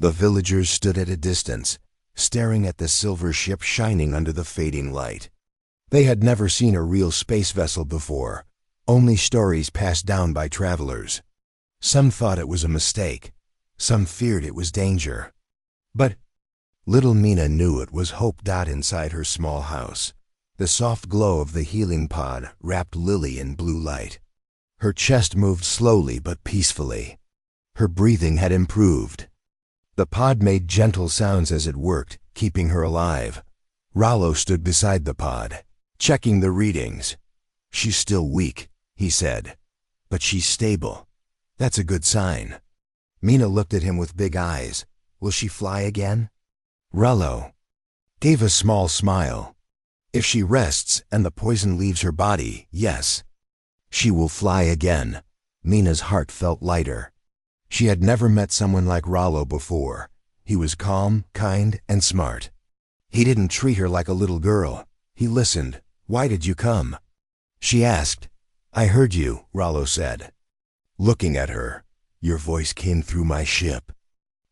The villagers stood at a distance, staring at the silver ship shining under the fading light. They had never seen a real space vessel before, only stories passed down by travelers. Some thought it was a mistake, some feared it was danger. But little Mina knew it was hope. Inside her small house, the soft glow of the healing pod wrapped Lyly in blue light. Her chest moved slowly but peacefully. Her breathing had improved. The pod made gentle sounds as it worked, keeping her alive. Rollo stood beside the pod, checking the readings. "She's still weak," he said, "but she's stable. That's a good sign." Mina looked at him with big eyes. "Will she fly again?" Rollo gave a small smile. "If she rests and the poison leaves her body, yes. She will fly again." Mina's heart felt lighter. She had never met someone like Rollo before. He was calm, kind, and smart. He didn't treat her like a little girl. He listened. "Why did you come?" she asked. "I heard you," Rollo said, looking at her. "Your voice came through my ship.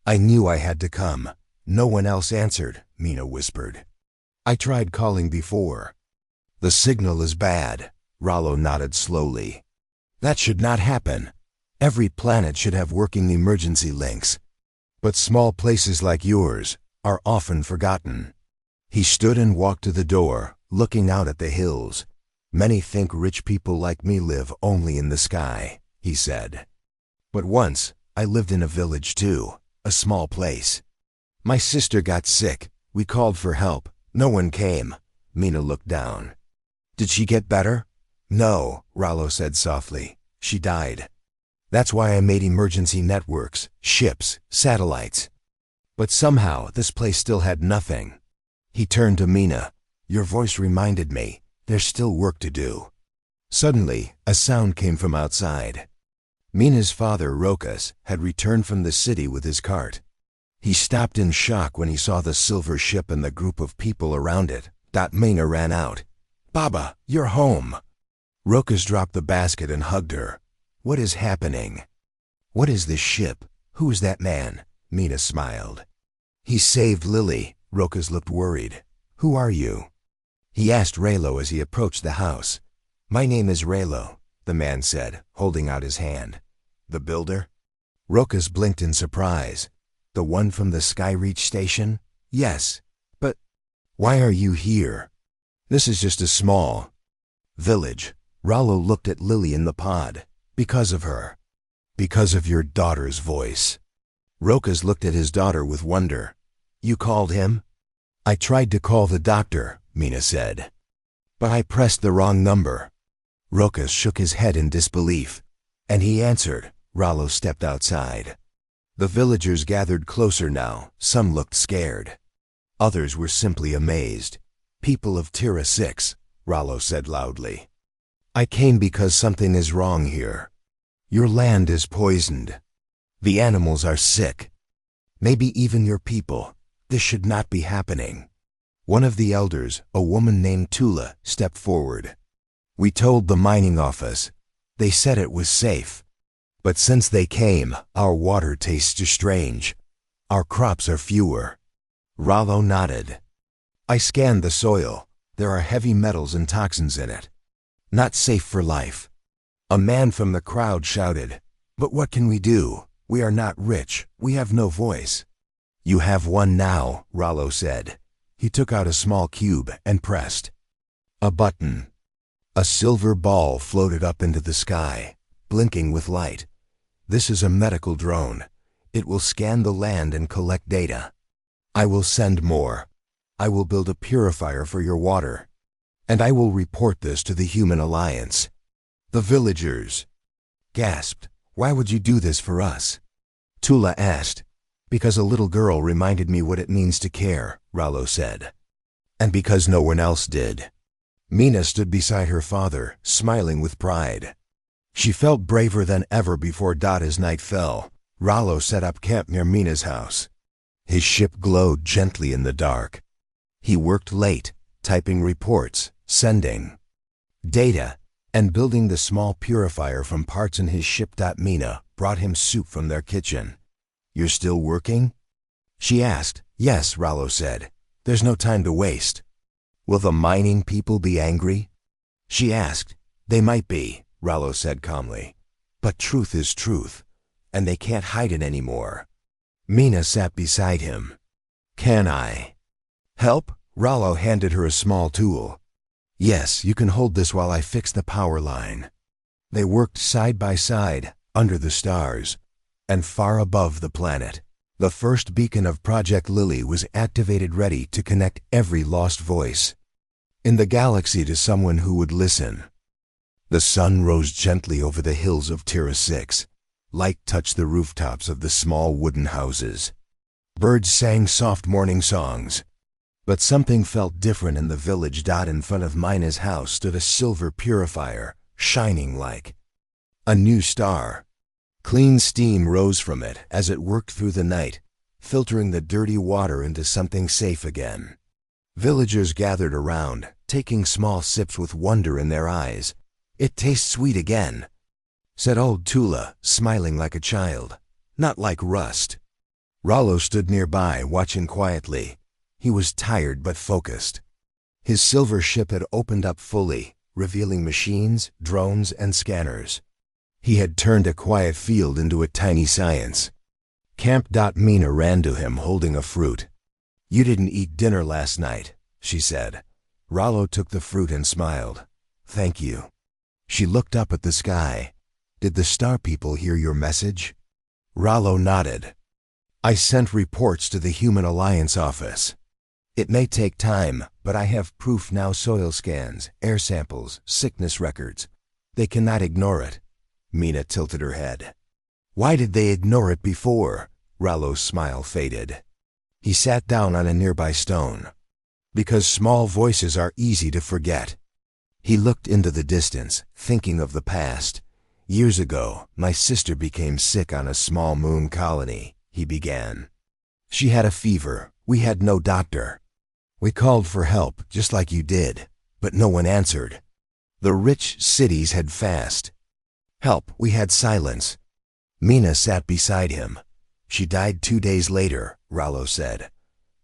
I knew I had to come." "No one else answered," Mina whispered. "I tried calling before." "The signal is bad," Rollo nodded slowly. "That should not happen. Every planet should have working emergency links. But small places like yours are often forgotten." He stood and walked to the door, looking out at the hills. "Many think rich people like me live only in the sky," he said. "But once, I lived in a village too, a small place. My sister got sick. We called for help. No one came." Mina looked down. "Did she get better?" "No," Rollo said softly. "She died. That's why I made emergency networks, ships, satellites. But somehow this place still had nothing." He turned to Mina. "Your voice reminded me. There's still work to do." Suddenly, a sound came from outside. Mina's father, Rokas, had returned from the city with his cart. He stopped in shock when he saw the silver ship and the group of people around it. Mina ran out. "Baba, you're home." Rokas dropped the basket and hugged her. "What is happening?" "What is this ship? Who is that man?" Mina smiled. "He saved Lyly." Rokas looked worried. "Who are you?" he asked Raylo as he approached the house. "My name is Raylo," the man said, holding out his hand. "The builder?" Rokas blinked in surprise. "The one from the Skyreach station?" "Yes. But why are you here?" "This is just a small village." Rollo looked at Lyly in the pod. "Because of her. Because of your daughter's voice." Rokas looked at his daughter with wonder. "You called him?" "I tried to call the doctor," Mina said, "but I pressed the wrong number." Rokas shook his head in disbelief. "And he answered." Rollo stepped outside. The villagers gathered closer now. Some looked scared. Others were simply amazed. "People of Tira 6, Rollo said loudly. "I came because something is wrong here. Your land is poisoned. The animals are sick. Maybe even your people. This should not be happening." One of the elders, a woman named Tula, stepped forward. "We told the mining office. They said it was safe. But since they came, our water tastes strange. Our crops are fewer." Rollo nodded. "I scanned the soil. There are heavy metals and toxins in it. Not safe for life." A man from the crowd shouted, "But what can we do? We are not rich. We have no voice." "You have one now," Rollo said. He took out a small cube and pressed a button. A silver ball floated up into the sky, blinking with light. "This is a medical drone. It will scan the land and collect data. I will send more. I will build a purifier for your water. And I will report this to the Human Alliance." The villagers gasped. "Why would you do this for us?" Tula asked. "Because a little girl reminded me what it means to care," Rollo said. "And because no one else did." Mina stood beside her father, smiling with pride. She felt braver than ever before as night fell. Rollo set up camp near Mina's house. His ship glowed gently in the dark. He worked late, typing reports, sending data, and building the small purifier from parts in his ship. Mina brought him soup from their kitchen. "You're still working?" She asked. Yes, Rollo said. There's no time to waste. Will the mining people be angry? She asked. They might be, Rollo said calmly. But truth is truth, and they can't hide it anymore. Mina sat beside him. Can I help? Rollo handed her a small tool. Yes, you can hold this while I fix the power line. They worked side by side, under the stars, and far above the planet. The first beacon of Project Lyly was activated, ready to connect every lost voice in the galaxy to someone who would listen. The sun rose gently over the hills of Tier 6. Light touched the rooftops of the small wooden houses. Birds sang soft morning songs. But something felt different in the village. In front of Mina's house stood a silver purifier, shining like a new star. Clean steam rose from it as it worked through the night, filtering the dirty water into something safe again. Villagers gathered around, taking small sips with wonder in their eyes. It tastes sweet again, said old Tula, smiling like a child, not like rust. Rollo stood nearby, watching quietly. He was tired but focused. His silver ship had opened up fully, revealing machines, drones, and scanners. He had turned a quiet field into a tiny science. Camp. Mina ran to him, holding a fruit. You didn't eat dinner last night, she said. Rollo took the fruit and smiled. Thank you. She looked up at the sky. Did the star people hear your message? Rollo nodded. I sent reports to the Human Alliance office. It may take time, but I have proof now. Soil scans, air samples, sickness records. They cannot ignore it. Mina tilted her head. Why did they ignore it before? Rollo's smile faded. He sat down on a nearby stone. Because small voices are easy to forget. He looked into the distance, thinking of the past. Years ago, my sister became sick on a small moon colony, he began. She had a fever. We had no doctor. We called for help, just like you did, but no one answered. The rich cities had fast help. We had silence. Mina sat beside him. She died 2 days later, Rollo said.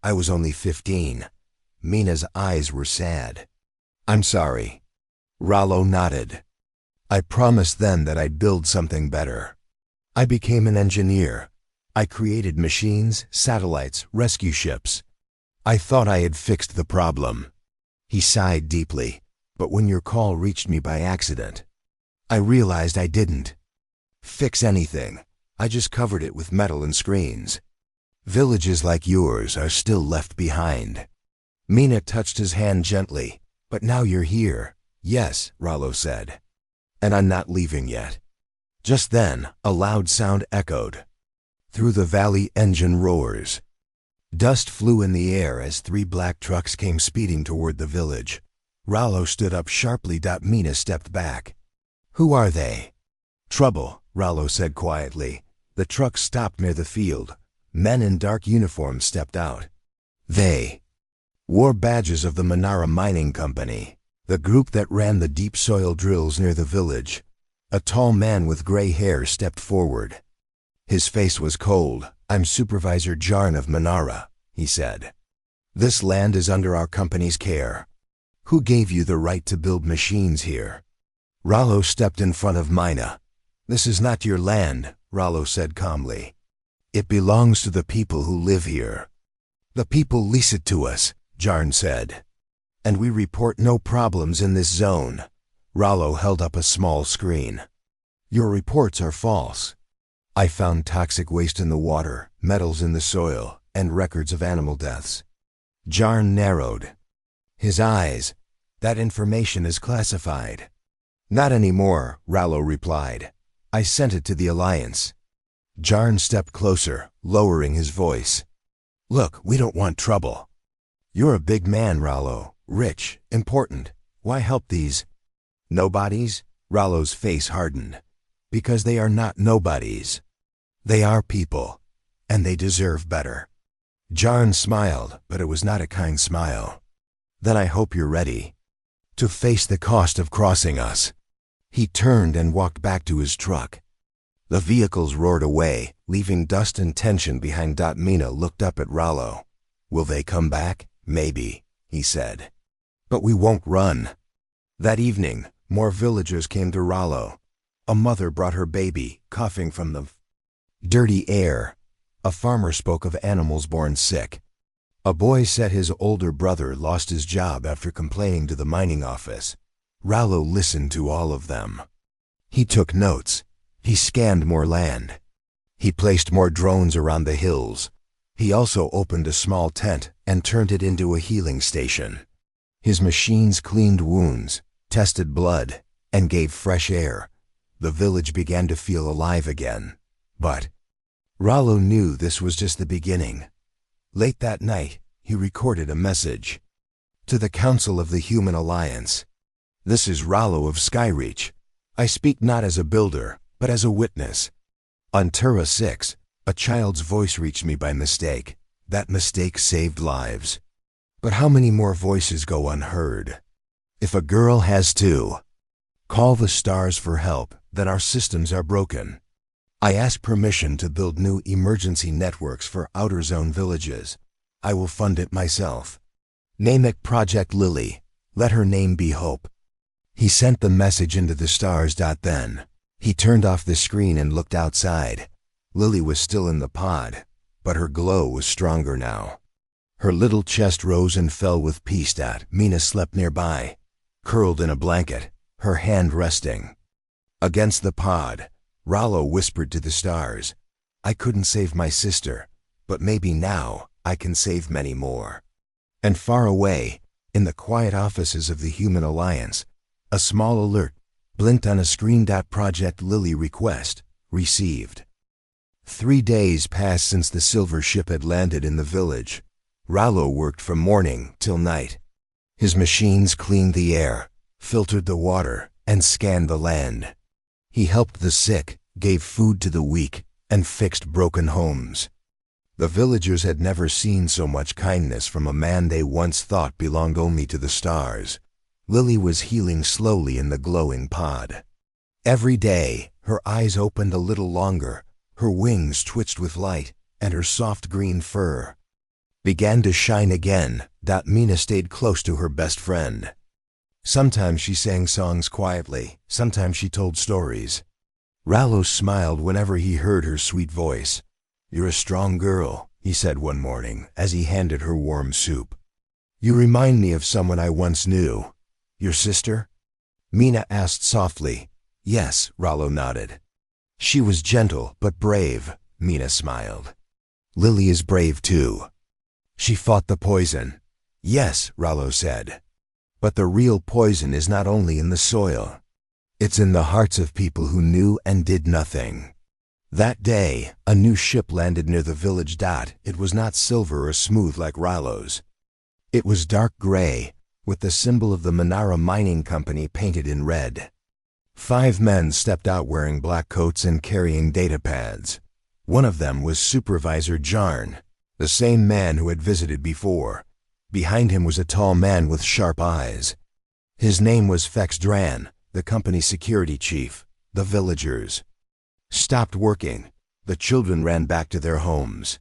I was only 15. Mina's eyes were sad. I'm sorry. Rollo nodded. I promised then that I'd build something better. I became an engineer. I created machines, satellites, rescue ships. I thought I had fixed the problem. He sighed deeply, but when your call reached me by accident, I realized I didn't fix anything. I just covered it with metal and screens. Villages like yours are still left behind. Mina touched his hand gently. But now you're here. Yes, Rollo said. And I'm not leaving yet. Just then, a loud sound echoed. Through the valley, engine roars. Dust flew in the air as 3 black trucks came speeding toward the village. Rollo stood up sharply. Mina stepped back. Who are they? Trouble, Rollo said quietly. The trucks stopped near the field. Men in dark uniforms stepped out. They wore badges of the Manara Mining Company, the group that ran the deep soil drills near the village. A tall man with gray hair stepped forward. His face was cold. I'm Supervisor Jarn of Manara, he said. This land is under our company's care. Who gave you the right to build machines here? Rollo stepped in front of Mina. This is not your land, Rollo said calmly. It belongs to the people who live here. The people lease it to us, Jarn said. And we report no problems in this zone. Rollo held up a small screen. Your reports are false. I found toxic waste in the water, metals in the soil, and records of animal deaths. Jarn narrowed his eyes. That information is classified. Not anymore, Rollo replied. I sent it to the Alliance. Jarn stepped closer, lowering his voice. Look, we don't want trouble. You're a big man, Rollo. Rich, important. Why help these nobodies? Rollo's face hardened. Because they are not nobodies. They are people, and they deserve better. Jarn smiled, but it was not a kind smile. Then I hope you're ready to face the cost of crossing us. He turned and walked back to his truck. The vehicles roared away, leaving dust and tension behind. Mina looked up at Rollo. "Will they come back? Maybe," he said. "But we won't run." That evening, more villagers came to Rollo. A mother brought her baby, coughing from the dirty air. A farmer spoke of animals born sick. A boy said his older brother lost his job after complaining to the mining office. Rollo listened to all of them. He took notes. He scanned more land. He placed more drones around the hills. He also opened a small tent and turned it into a healing station. His machines cleaned wounds, tested blood, and gave fresh air. The village began to feel alive again. But Rollo knew this was just the beginning. Late that night, he recorded a message. To the Council of the Human Alliance. "This is Rollo of Skyreach. I speak not as a builder, but as a witness. On Tura 6, a child's voice reached me by mistake. That mistake saved lives. But how many more voices go unheard? If a girl has to call the stars for help, then our systems are broken. I ask permission to build new emergency networks for outer zone villages. I will fund it myself. Name it Project Lyly. Let her name be Hope." He sent the message into the stars. Then he turned off the screen and looked outside. Lyly was still in the pod, but her glow was stronger now. Her little chest rose and fell with peace. Mina slept nearby, curled in a blanket, her hand resting against the pod. Rollo whispered to the stars, "I couldn't save my sister, but maybe now I can save many more." And far away, in the quiet offices of the Human Alliance, a small alert blinked on a screen. Project Lyly request received. 3 days passed since the silver ship had landed in the village. Rollo worked from morning till night. His machines cleaned the air, filtered the water, and scanned the land. He helped the sick, gave food to the weak, and fixed broken homes. The villagers had never seen so much kindness from a man they once thought belonged only to the stars. Lyly was healing slowly in the glowing pod. Every day, her eyes opened a little longer, her wings twitched with light, and her soft green fur began to shine again. Mina stayed close to her best friend. Sometimes she sang songs quietly, sometimes she told stories. Rollo smiled whenever he heard her sweet voice. "You're a strong girl," he said one morning as he handed her warm soup. "You remind me of someone I once knew." "Your sister?" Mina asked softly. "Yes," Rollo nodded. "She was gentle but brave," Mina smiled. "Lyly is brave too." "She fought the poison." "Yes," Rollo said. "But the real poison is not only in the soil. It's in the hearts of people who knew and did nothing." That day, a new ship landed near the village. It was not silver or smooth like Rollo's. It was dark gray, with the symbol of the Manara Mining Company painted in red. 5 men stepped out wearing black coats and carrying data pads. One of them was Supervisor Jarn, the same man who had visited before. Behind him was a tall man with sharp eyes. His name was Fex Dran, the company's security chief. The villagers stopped working. The children ran back to their homes.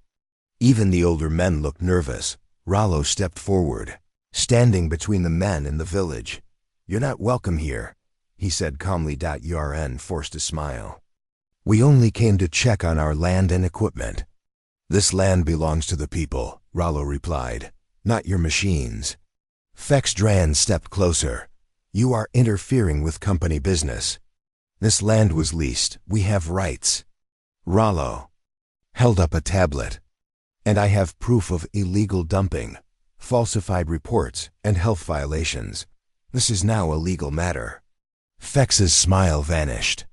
Even the older men looked nervous. Rollo stepped forward, standing between the men and the village. "You're not welcome here," he said calmly. Yarn forced a smile. "We only came to check on our land and equipment." "This land belongs to the people," Rollo replied, "not your machines." Fex Dran stepped closer. "You are interfering with company business. This land was leased. We have rights." Rollo held up a tablet. "And I have proof of illegal dumping, falsified reports, and health violations. This is now a legal matter." Fex's smile vanished.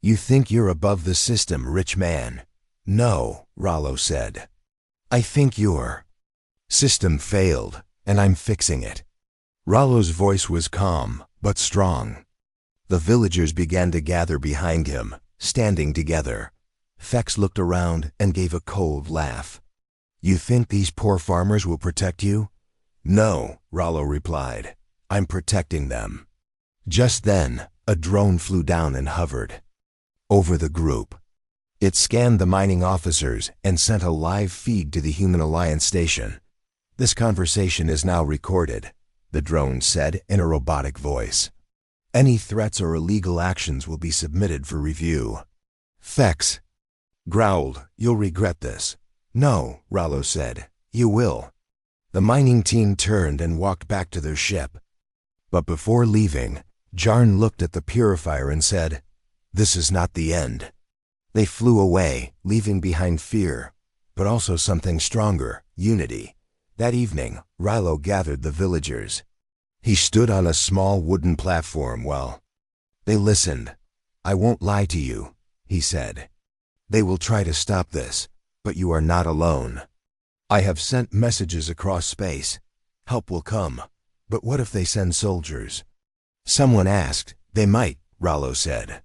"You think you're above the system, rich man?" "No," Rollo said. "I think your system failed, and I'm fixing it." Rollo's voice was calm, but strong. The villagers began to gather behind him, standing together. Fex looked around and gave a cold laugh. "You think these poor farmers will protect you?" "No," Rollo replied. "I'm protecting them." Just then, a drone flew down and hovered over the group. It scanned the mining officers and sent a live feed to the Human Alliance station. "This conversation is now recorded," the drone said in a robotic voice. "Any threats or illegal actions will be submitted for review." Fex growled, "You'll regret this." "No," Rollo said, "you will." The mining team turned and walked back to their ship. But before leaving, Jarn looked at the purifier and said, "This is not the end." They flew away, leaving behind fear, but also something stronger, unity. That evening, Rollo gathered the villagers. He stood on a small wooden platform while they listened. "I won't lie to you," he said. "They will try to stop this, but you are not alone. I have sent messages across space. Help will come. But what if they send soldiers?" Someone asked. "They might," Rollo said.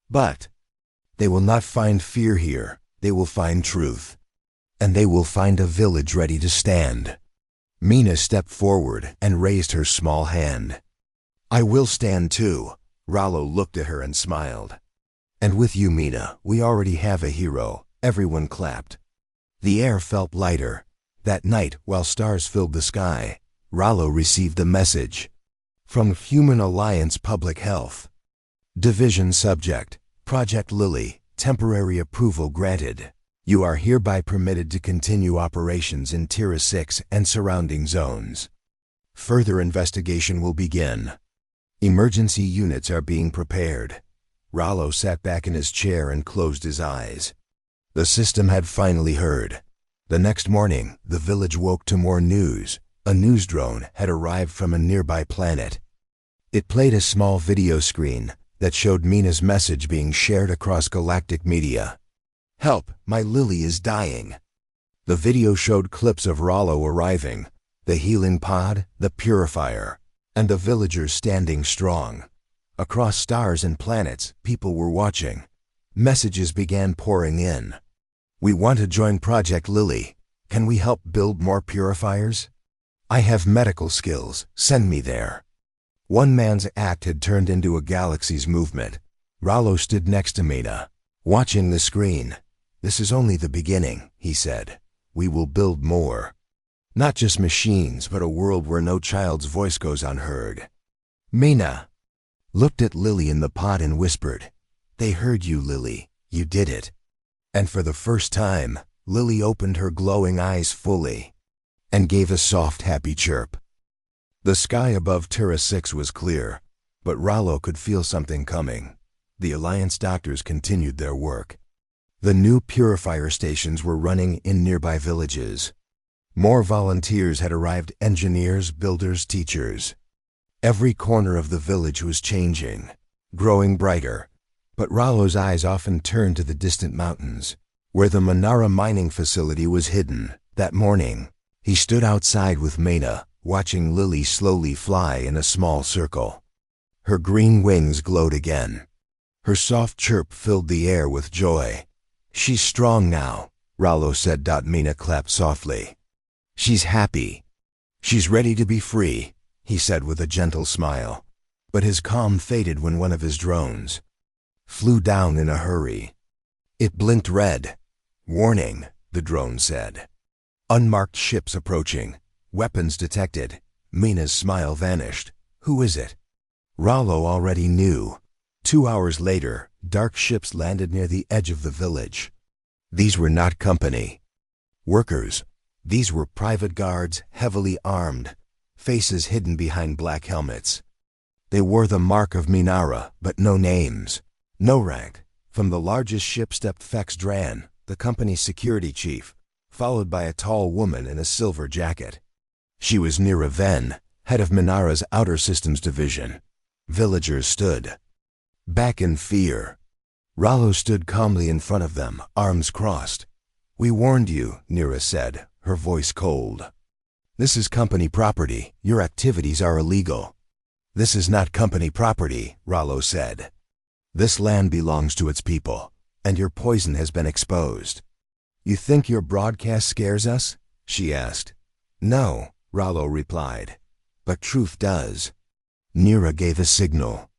"But they will not find fear here. They will find truth. And they will find a village ready to stand." Mina stepped forward and raised her small hand. "I will stand too." Rollo looked at her and smiled. "And with you, Mina, we already have a hero." Everyone clapped. The air felt lighter. That night, while stars filled the sky, Rollo received a message from Human Alliance Public Health. Division Subject, Project Lyly, temporary approval granted. You are hereby permitted to continue operations in Tier 6 and surrounding zones. Further investigation will begin. Emergency units are being prepared. Rollo sat back in his chair and closed his eyes. The system had finally heard. The next morning, the village woke to more news. A news drone had arrived from a nearby planet. It played a small video screen that showed Mina's message being shared across galactic media. "Help, my Lyly is dying." The video showed clips of Rollo arriving, the healing pod, the purifier, and the villagers standing strong. Across stars and planets, people were watching. Messages began pouring in. "We want to join Project Lyly. Can we help build more purifiers? I have medical skills. Send me there." One man's act had turned into a galaxy's movement. Rollo stood next to Mina, watching the screen. "This is only the beginning," he said. "We will build more. Not just machines, but a world where no child's voice goes unheard." Mina looked at Lyly in the pod and whispered, "They heard you, Lyly. You did it." And for the first time, Lyly opened her glowing eyes fully and gave a soft, happy chirp. The sky above Terra 6 was clear, but Rollo could feel something coming. The Alliance doctors continued their work. The new purifier stations were running in nearby villages. More volunteers had arrived, engineers, builders, teachers. Every corner of the village was changing, growing brighter. But Rollo's eyes often turned to the distant mountains, where the Manara mining facility was hidden. That morning, he stood outside with Mina, watching Lyly slowly fly in a small circle. Her green wings glowed again. Her soft chirp filled the air with joy. "She's strong now," Rollo said. Mina clapped softly. "She's happy. She's ready to be free," he said with a gentle smile. But his calm faded when one of his drones flew down in a hurry. It blinked red. "Warning," the drone said. "Unmarked ships approaching. Weapons detected." Mina's smile vanished. "Who is it?" Rollo already knew. 2 hours later, dark ships landed near the edge of the village. These were not company workers. These were private guards, heavily armed, faces hidden behind black helmets. They wore the mark of Minara, but no names, no rank. From the largest ship stepped Fex Dran, the company's security chief, followed by a tall woman in a silver jacket. She was Nira Ven, head of Minara's Outer Systems Division. Villagers stood back in fear. Rollo stood calmly in front of them, arms crossed. "We warned you," Nira said, her voice cold. "This is company property. Your activities are illegal." "This is not company property," Rollo said. "This land belongs to its people, and your poison has been exposed." "You think your broadcast scares us?" she asked. "No," Rollo replied, "but truth does." Nira gave a signal.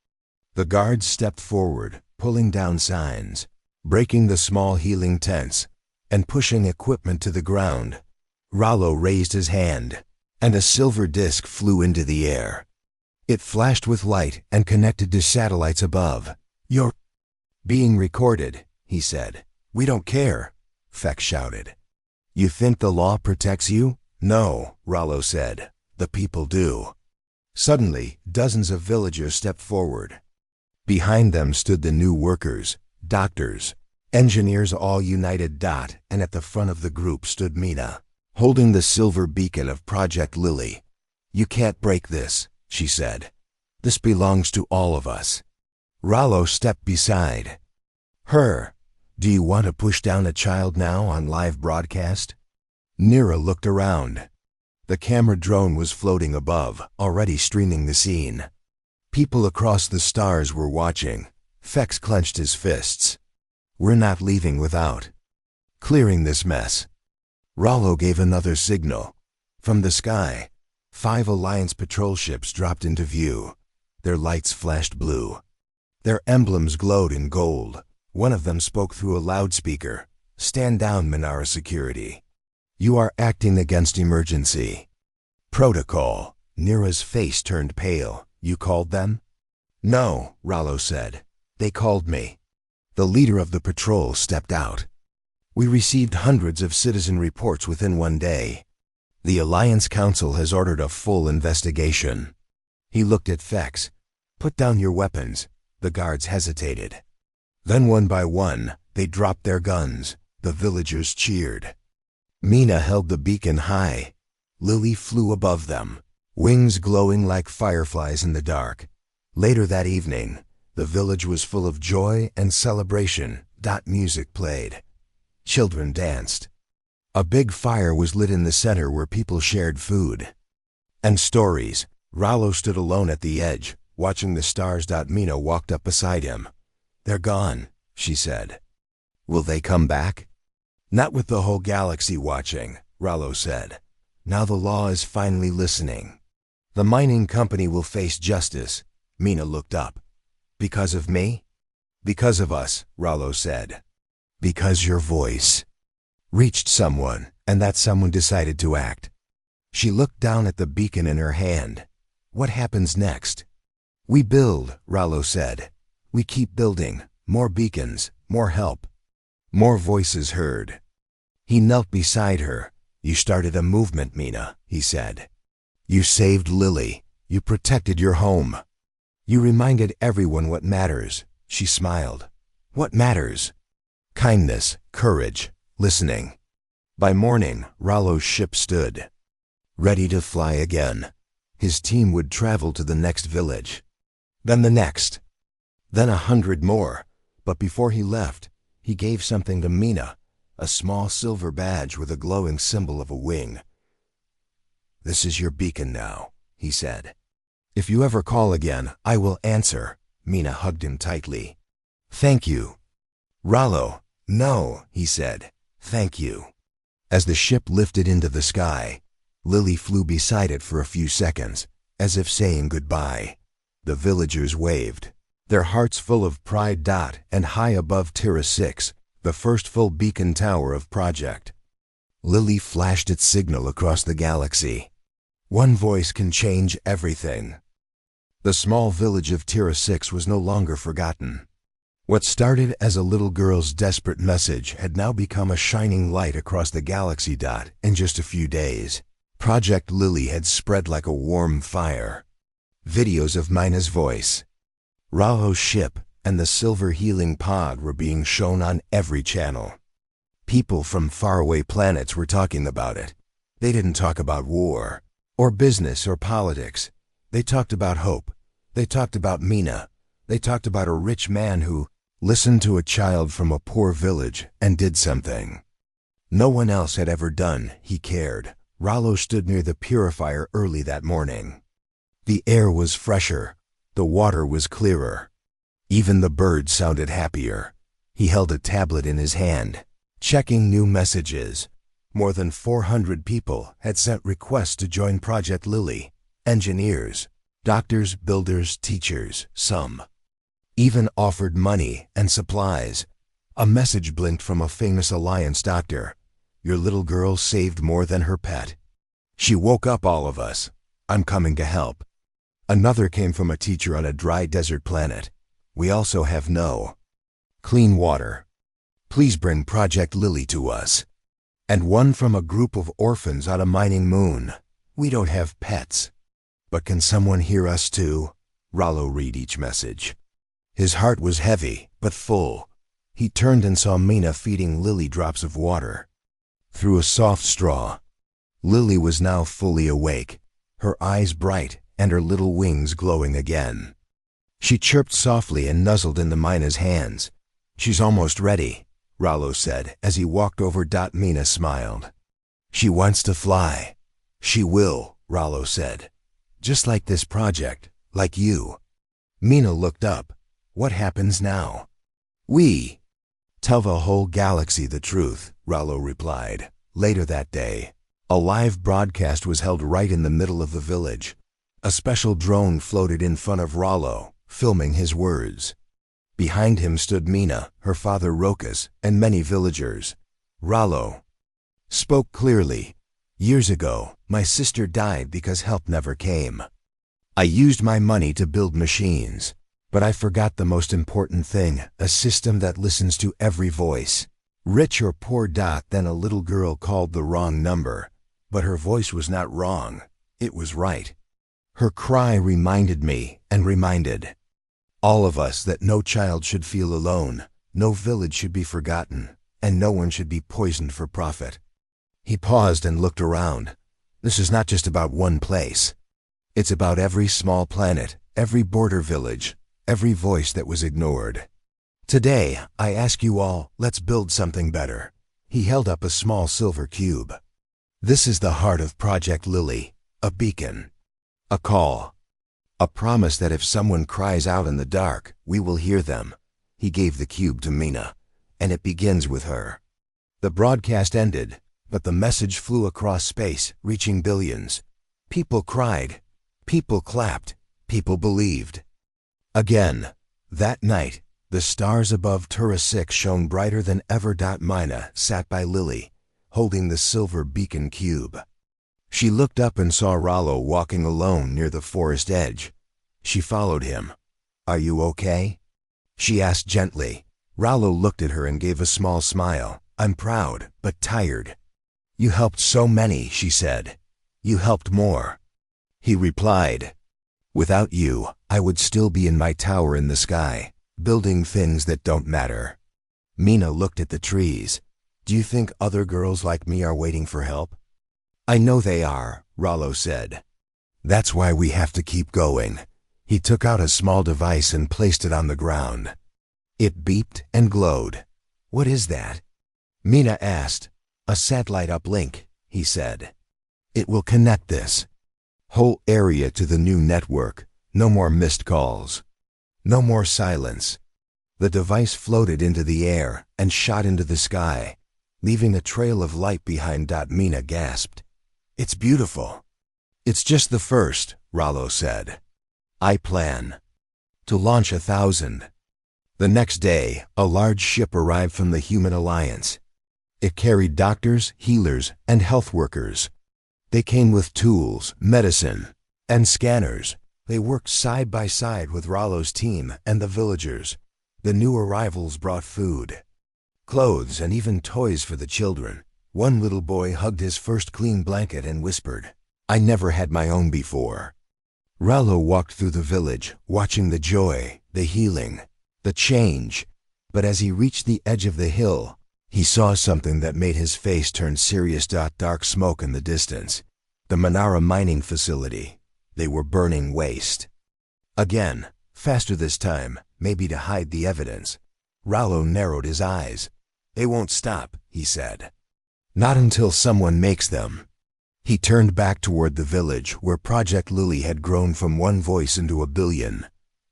The guards stepped forward, pulling down signs. breaking the small healing tents and pushing equipment to the ground. Rollo raised his hand, and a silver disc flew into the air. It flashed with light and connected to satellites above. "You're being recorded," he said. "We don't care," Fex shouted. "You think the law protects you?" "No," Rollo said. "The people do." Suddenly, dozens of villagers stepped forward. Behind them stood the new workers, doctors, engineers, all united. And at the front of the group stood Mina, holding the silver beacon of Project Lyly. "You can't break this," she said. "This belongs to all of us." Rollo stepped beside her. "Do you want to push down a child now on live broadcast?" Nira looked around. The camera drone was floating above, already streaming the scene. People across the stars were watching. Fex clenched his fists. "We're not leaving without clearing this mess." Rollo gave another signal. From the sky, 5 Alliance patrol ships dropped into view. Their lights flashed blue. Their emblems glowed in gold. One of them spoke through a loudspeaker. "Stand down, Minara Security. You are acting against emergency protocol." Nira's face turned pale. "You called them?" "No," Rollo said. "They called me." The leader of the patrol stepped out. "We received hundreds of citizen reports within one day. The Alliance Council has ordered a full investigation." He looked at Fex. "Put down your weapons." The guards hesitated. Then one by one, they dropped their guns. The villagers cheered. Mina held the beacon high. Lyly flew above them, wings glowing like fireflies in the dark. Later that evening, the village was full of joy and celebration. Music played. Children danced. A big fire was lit in the center where people shared food and stories. Rollo stood alone at the edge, watching the stars. Mina walked up beside him. "They're gone," she said. "Will they come back?" "Not with the whole galaxy watching," Rollo said. "Now the law is finally listening. The mining company will face justice." Mina looked up. "Because of me?" "Because of us," Rollo said. "Because your voice reached someone, and that someone decided to act." She looked down at the beacon in her hand. "What happens next?" "We build," Rollo said. "We keep building. More beacons, more help, more voices heard." He knelt beside her. "You started a movement, Mina," he said. "You saved Lyly. You protected your home. You reminded everyone what matters." She smiled. "What matters?" "Kindness, courage, listening." By morning, Rollo's ship stood, ready to fly again. His team would travel to the next village, then the next, then 100 more. But before he left, he gave something to Mina, a small silver badge with a glowing symbol of a wing. "This is your beacon now," he said. "If you ever call again, I will answer." Mina hugged him tightly. "Thank you." "Rollo." "No," he said. "Thank you." As the ship lifted into the sky, Lyly flew beside it for a few seconds, as if saying goodbye. The villagers waved, their hearts full of pride. And high above Terra 6, the first full beacon tower of Project Lyly flashed its signal across the galaxy. One voice can change everything. The small village of Terra 6 was no longer forgotten. What started as a little girl's desperate message had now become a shining light across the galaxy. In just a few days, Project Lyly had spread like a warm fire. Videos of Mina's voice, Rollo's ship, and the silver healing pod were being shown on every channel. People from faraway planets were talking about it. They didn't talk about war, or business, or politics. They talked about hope. They talked about Mina. They talked about a rich man who listened to a child from a poor village and did something no one else had ever done. He cared. Rollo stood near the purifier early that morning. The air was fresher. The water was clearer. Even the birds sounded happier. He held a tablet in his hand, checking new messages. More than 400 people had sent requests to join Project Lyly. Engineers, doctors, builders, teachers, some even offered money and supplies. A message blinked from a famous Alliance doctor. Your little girl saved more than her pet. She woke up all of us. I'm coming to help. Another came from a teacher on a dry desert planet. We also have no clean water. Please bring Project Lyly to us. And one from a group of orphans on a mining moon. We don't have pets. But can someone hear us too? Rollo read each message. His heart was heavy, but full. He turned and saw Mina feeding Lyly drops of water through a soft straw. Lyly was now fully awake, her eyes bright and her little wings glowing again. She chirped softly and nuzzled into Mina's hands. She's almost ready, Rollo said as he walked over. Mina smiled. She wants to fly. She will, Rollo said. Just like this project, like you. Mina looked up. What happens now? We tell the whole galaxy the truth, Rollo replied. Later that day, a live broadcast was held right in the middle of the village. A special drone floated in front of Rollo, filming his words. Behind him stood Mina, her father Rokas, and many villagers. Rollo spoke clearly. Years ago, my sister died because help never came. I used my money to build machines, but I forgot the most important thing, a system that listens to every voice. Rich or poor. Then a little girl called the wrong number, but her voice was not wrong. It was right. Her cry reminded me and reminded all of us that no child should feel alone, no village should be forgotten, and no one should be poisoned for profit. He paused and looked around. This is not just about one place. It's about every small planet, every border village, every voice that was ignored. Today, I ask you all, let's build something better. He held up a small silver cube. This is the heart of Project Lyly, a beacon, a call, a promise that if someone cries out in the dark, we will hear them. He gave the cube to Mina, and it begins with her. The broadcast ended, but the message flew across space, reaching billions. People cried, people clapped, people believed. Again, that night, the stars above Tura 6 shone brighter than ever. Mina sat by Lyly, holding the silver beacon cube. She looked up and saw Rollo walking alone near the forest edge. She followed him. Are you okay? She asked gently. Rollo looked at her and gave a small smile. I'm proud, but tired. You helped so many, she said. You helped more. He replied, without you, I would still be in my tower in the sky, building things that don't matter. Mina looked at the trees. Do you think other girls like me are waiting for help? I know they are, Rollo said. That's why we have to keep going. He took out a small device and placed it on the ground. It beeped and glowed. What is that? Mina asked. A satellite uplink, he said. It will connect this whole area to the new network. No more missed calls. No more silence. The device floated into the air and shot into the sky, leaving a trail of light behind. Mina gasped. It's beautiful. It's just the first, Rollo said. I plan to launch 1,000. The next day, a large ship arrived from the Human Alliance. It carried doctors, healers, and health workers. They came with tools, medicine, and scanners. They worked side by side with Rollo's team and the villagers. The new arrivals brought food, clothes, and even toys for the children. One little boy hugged his first clean blanket and whispered, I never had my own before. Rollo walked through the village, watching the joy, the healing, the change. But as he reached the edge of the hill, he saw something that made his face turn serious. Dark smoke in the distance. The Manara mining facility. They were burning waste. Again, faster this time, maybe to hide the evidence. Rollo narrowed his eyes. They won't stop, he said. Not until someone makes them. He turned back toward the village where Project Lyly had grown from one voice into a billion.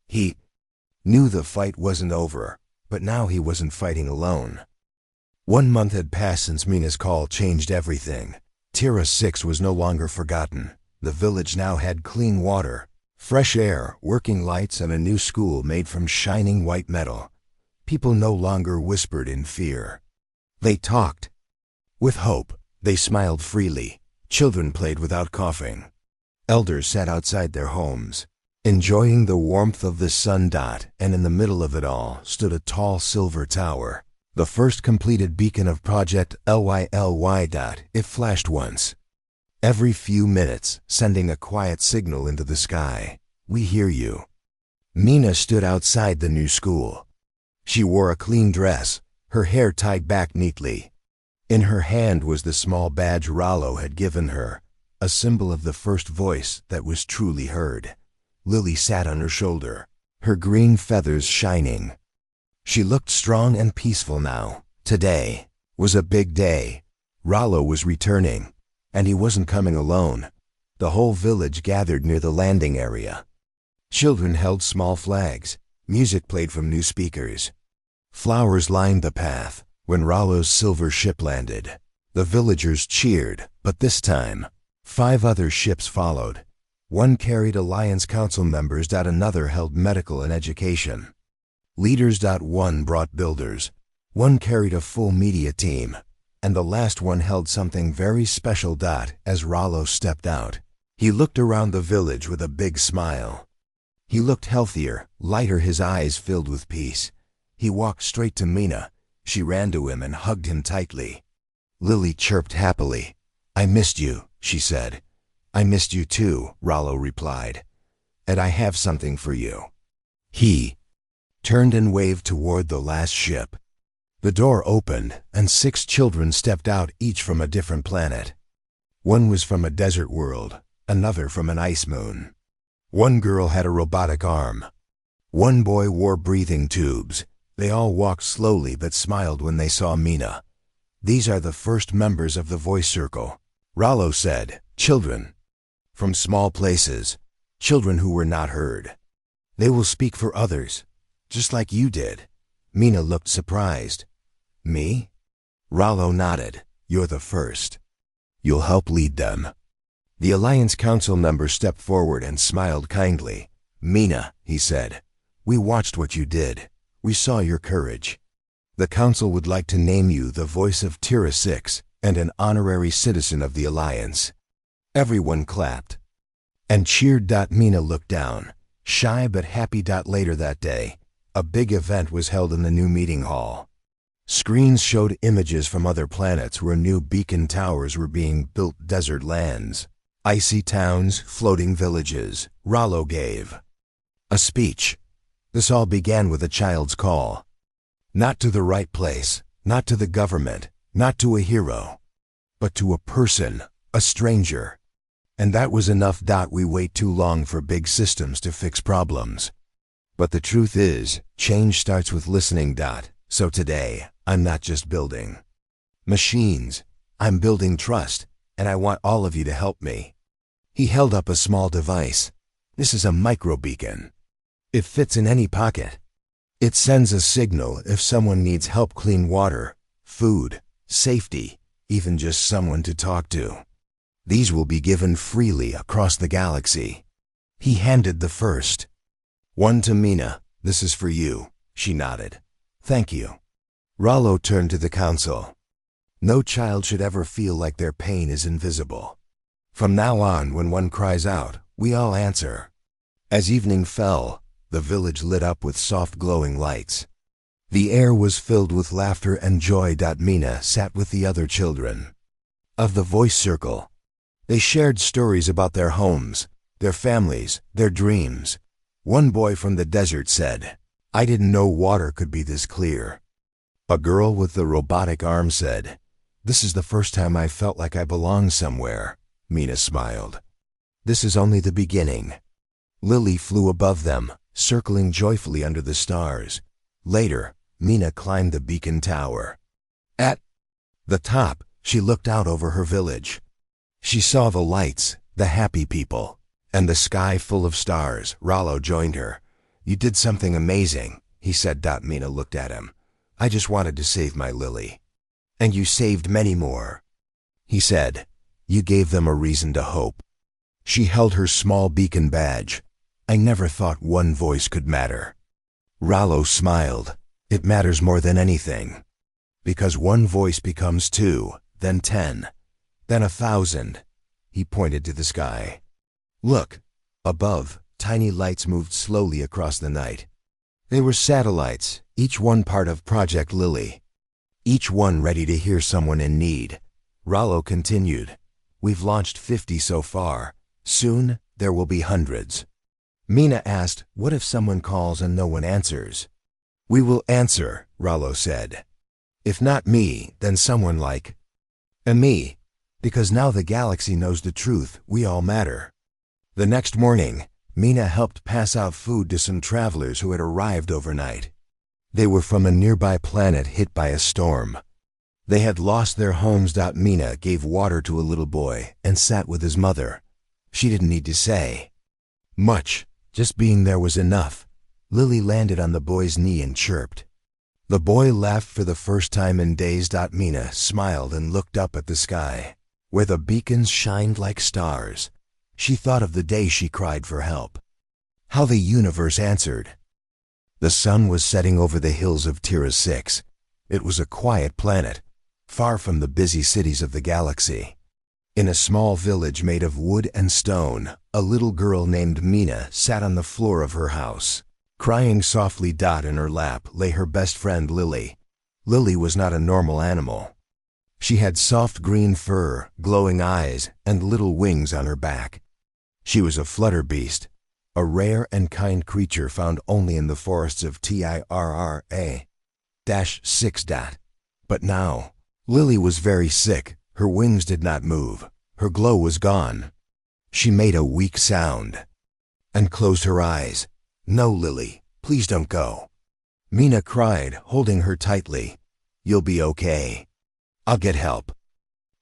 He knew the fight wasn't over, but now he wasn't fighting alone. 1 month had passed since Mina's call changed everything. Tura 6 was no longer forgotten. The village now had clean water, fresh air, working lights, and a new school made from shining white metal. People no longer whispered in fear. They talked. With hope, they smiled freely. Children played without coughing. Elders sat outside their homes, enjoying the warmth of the sun. And in the middle of it all stood a tall silver tower, the first completed beacon of Project Lyly. It flashed once, every few minutes, sending a quiet signal into the sky. We hear you. Mina stood outside the new school. She wore a clean dress, her hair tied back neatly. In her hand was the small badge Rollo had given her, a symbol of the first voice that was truly heard. Lyly sat on her shoulder, her green feathers shining. She looked strong and peaceful now. Today was a big day. Rollo was returning, and he wasn't coming alone. The whole village gathered near the landing area. Children held small flags. Music played from new speakers. Flowers lined the path. When Rollo's silver ship landed, the villagers cheered, but this time, 5 other ships followed. One carried Alliance Council members. Another held medical and education leaders. One brought builders. One carried a full media team. And the last one held something very special. As Rollo stepped out, he looked around the village with a big smile. He looked healthier, lighter, his eyes filled with peace. He walked straight to Mina. She ran to him and hugged him tightly. Lyly chirped happily. "I missed you," she said. "I missed you too," Rollo replied. "And I have something for you." He turned and waved toward the last ship. The door opened, and 6 children stepped out, each from a different planet. One was from a desert world, another from an ice moon. One girl had a robotic arm. One boy wore breathing tubes. They all walked slowly but smiled when they saw Mina. "These are the first members of the voice circle," Rollo said. "Children from small places, children who were not heard. They will speak for others, just like you did." Mina looked surprised. "Me?" Rollo nodded. "You're the first. You'll help lead them." The Alliance Council member stepped forward and smiled kindly. "Mina," he said, "we watched what you did. We saw your courage. The Council would like to name you the Voice of Tier 6 and an honorary citizen of the Alliance." Everyone clapped and cheered. Mina looked down, shy but happy. Later that day, a big event was held in the new meeting hall. Screens showed images from other planets where new beacon towers were being built. Desert lands, icy towns, floating villages. Rollo gave a speech. This all began with a child's call. Not to the right place, not to the government, not to a hero, but to a person, a stranger. And that was enough. We wait too long for big systems to fix problems. But the truth is, change starts with listening. So today, I'm not just building machines. I'm building trust, and I want all of you to help me. He held up a small device. This is a microbeacon. It fits in any pocket. It sends a signal if someone needs help, clean water, food, safety, even just someone to talk to. These will be given freely across the galaxy. He handed the first one to Mina. "This is for you." She nodded. "Thank you." Rollo turned to the council. "No child should ever feel like their pain is invisible. From now on, when one cries out, we all answer." As evening fell, the village lit up with soft glowing lights. The air was filled with laughter and joy. Mina sat with the other children of the voice circle. They shared stories about their homes, their families, their dreams. One boy from the desert said, "I didn't know water could be this clear." A girl with the robotic arm said, "This is the first time I felt like I belong somewhere." Mina smiled. "This is only the beginning." Lyly flew above them, circling joyfully under the stars. Later, Mina climbed the beacon tower. At the top, she looked out over her village. She saw the lights, the happy people, and the sky full of stars. Rollo joined her. "You did something amazing," he said. Mina looked at him. "I just wanted to save my Lyly." "And you saved many more," he said. "You gave them a reason to hope." She held her small beacon badge. "I never thought one voice could matter." Rollo smiled. It matters more than anything. Because one voice becomes 2, then 10, then 1,000. He pointed to the sky. Look, above, tiny lights moved slowly across the night. They were satellites, each one part of Project Lyly. Each one ready to hear someone in need. Rollo continued. We've launched 50 so far. Soon, there will be hundreds. Mina asked, what if someone calls and no one answers? We will answer, Rollo said. If not me, then someone like me. Because now the galaxy knows the truth, we all matter. The next morning, Mina helped pass out food to some travelers who had arrived overnight. They were from a nearby planet hit by a storm. They had lost their homes. Mina gave water to a little boy and sat with his mother. She didn't need to say much, just being there was enough. Lyly landed on the boy's knee and chirped. The boy laughed for the first time in days. Mina smiled and looked up at the sky, where the beacons shined like stars. She thought of the day she cried for help. How the universe answered. The sun was setting over the hills of Tira 6. It was a quiet planet, far from the busy cities of the galaxy. In a small village made of wood and stone, a little girl named Mina sat on the floor of her house. Crying softly. In her lap lay her best friend Lyly. Lyly was not a normal animal. She had soft green fur, glowing eyes, and little wings on her back. She was a flutter beast, a rare and kind creature found only in the forests of TIRA-6. But now, Lyly was very sick. Her wings did not move. Her glow was gone. She made a weak sound and closed her eyes. No, Lyly, please don't go. Mina cried, holding her tightly. You'll be okay. I'll get help.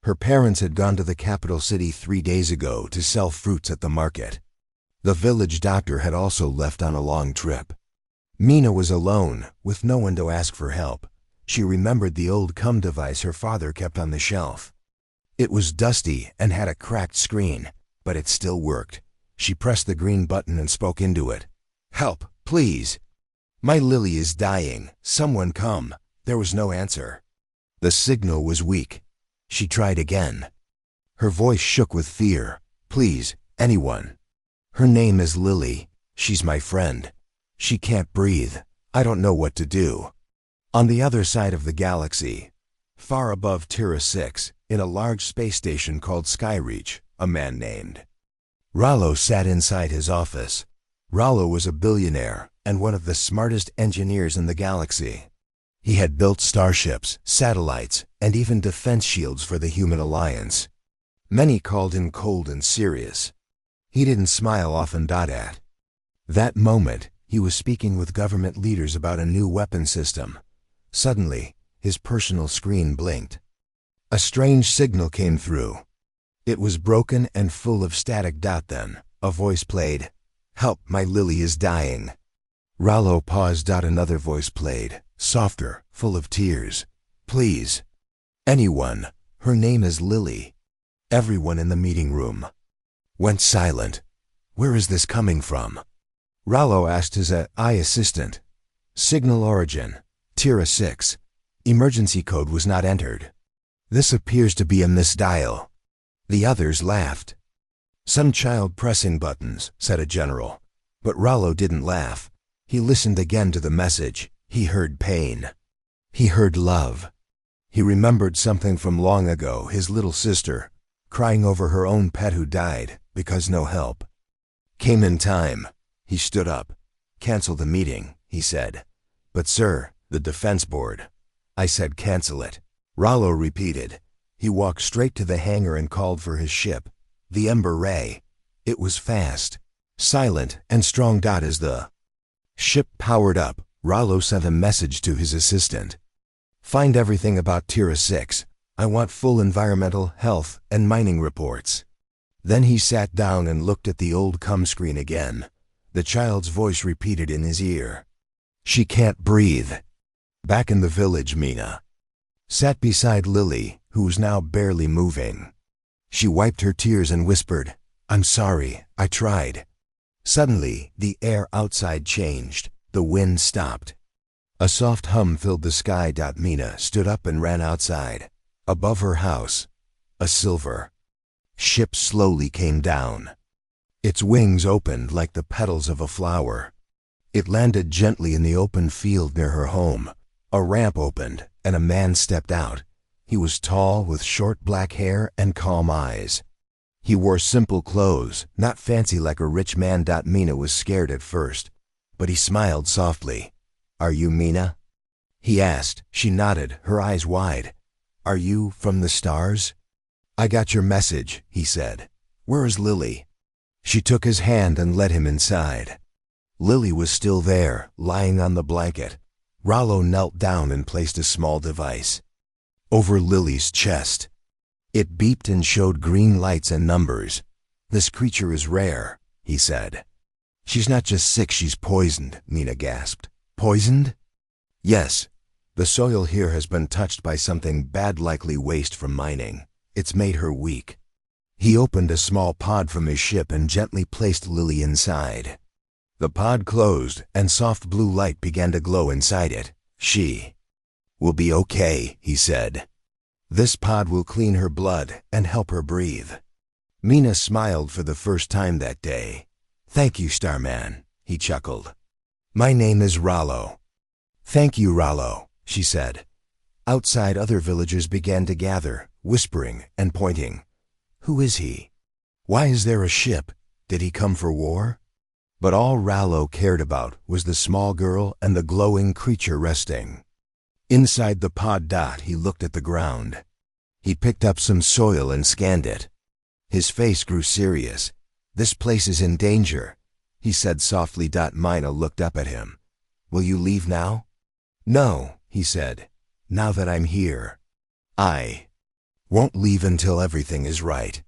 Her parents had gone to the capital city 3 days ago to sell fruits at the market. The village doctor had also left on a long trip. Mina was alone, with no one to ask for help. She remembered the old device her father kept on the shelf. It was dusty and had a cracked screen, but it still worked. She pressed the green button and spoke into it. Help, please. My Lyly is dying. Someone come. There was no answer. The signal was weak. She tried again. Her voice shook with fear. Please, anyone. Her name is Lyly. She's my friend. She can't breathe. I don't know what to do. On the other side of the galaxy, far above Tira 6, in a large space station called Skyreach, a man named Rollo sat inside his office. Rollo was a billionaire and one of the smartest engineers in the galaxy. He had built starships, satellites, and even defense shields for the human alliance. Many called him cold and serious. He didn't smile often. At that moment, he was speaking with government leaders about a new weapon system. Suddenly, his personal screen blinked. A strange signal came through. It was broken and full of static. Then, a voice played. Help, my Lyly is dying. Rollo paused. Another voice played, softer, full of tears. Please. Anyone. Her name is Lyly. Everyone in the meeting room went silent. Where is this coming from? Rollo asked his AI assistant. Signal origin, Tira 6. Emergency code was not entered. This appears to be a misdial. The others laughed. Some child pressing buttons, said a general. But Rollo didn't laugh. He listened again to the message. He heard pain. He heard love. He remembered something from long ago, his little sister, crying over her own pet who died because no help came in time. He stood up. Cancel the meeting, he said. But sir, the defense board. I said cancel it. Rollo repeated. He walked straight to the hangar and called for his ship, the Ember Ray. It was fast, silent, and strong. As the ship powered up, Rollo sent a message to his assistant. Find everything about Tira 6. I want full environmental, health, and mining reports. Then he sat down and looked at the old screen again. The child's voice repeated in his ear. She can't breathe. Back in the village, Mina sat beside Lyly, who was now barely moving. She wiped her tears and whispered, I'm sorry, I tried. Suddenly, the air outside changed. The wind stopped. A soft hum filled the sky. Mina stood up and ran outside. Above her house, a silver ship slowly came down. Its wings opened like the petals of a flower. It landed gently in the open field near her home. A ramp opened, and a man stepped out. He was tall, with short black hair and calm eyes. He wore simple clothes, not fancy like a rich man. Mina was scared at first, but he smiled softly. "Are you Mina?" he asked. She nodded, her eyes wide. "Are you from the stars?" "I got your message," he said. "Where is Lyly?" She took his hand and led him inside. Lyly was still there, lying on the blanket. Rollo knelt down and placed a small device over Lily's chest. It beeped and showed green lights and numbers. "This creature is rare," he said. "She's not just sick, she's poisoned," Mina gasped. "Poisoned?" "Yes. The soil here has been touched by something bad, likely waste from mining. It's made her weak." He opened a small pod from his ship and gently placed Lyly inside. The pod closed, and soft blue light began to glow inside it. "She will be okay," he said. "This pod will clean her blood and help her breathe." Mina smiled for the first time that day. "Thank you, Starman," he chuckled. "My name is Rollo." "Thank you, Rollo," she said. Outside, other villagers began to gather, whispering and pointing. "Who is he? Why is there a ship? Did he come for war?" But all Rollo cared about was the small girl and the glowing creature resting inside the pod. He looked at the ground. He picked up some soil and scanned it. His face grew serious. "This place is in danger," he said softly. Mina looked up at him. "Will you leave now?" "No," he said. "Now that I'm here, I won't leave until everything is right."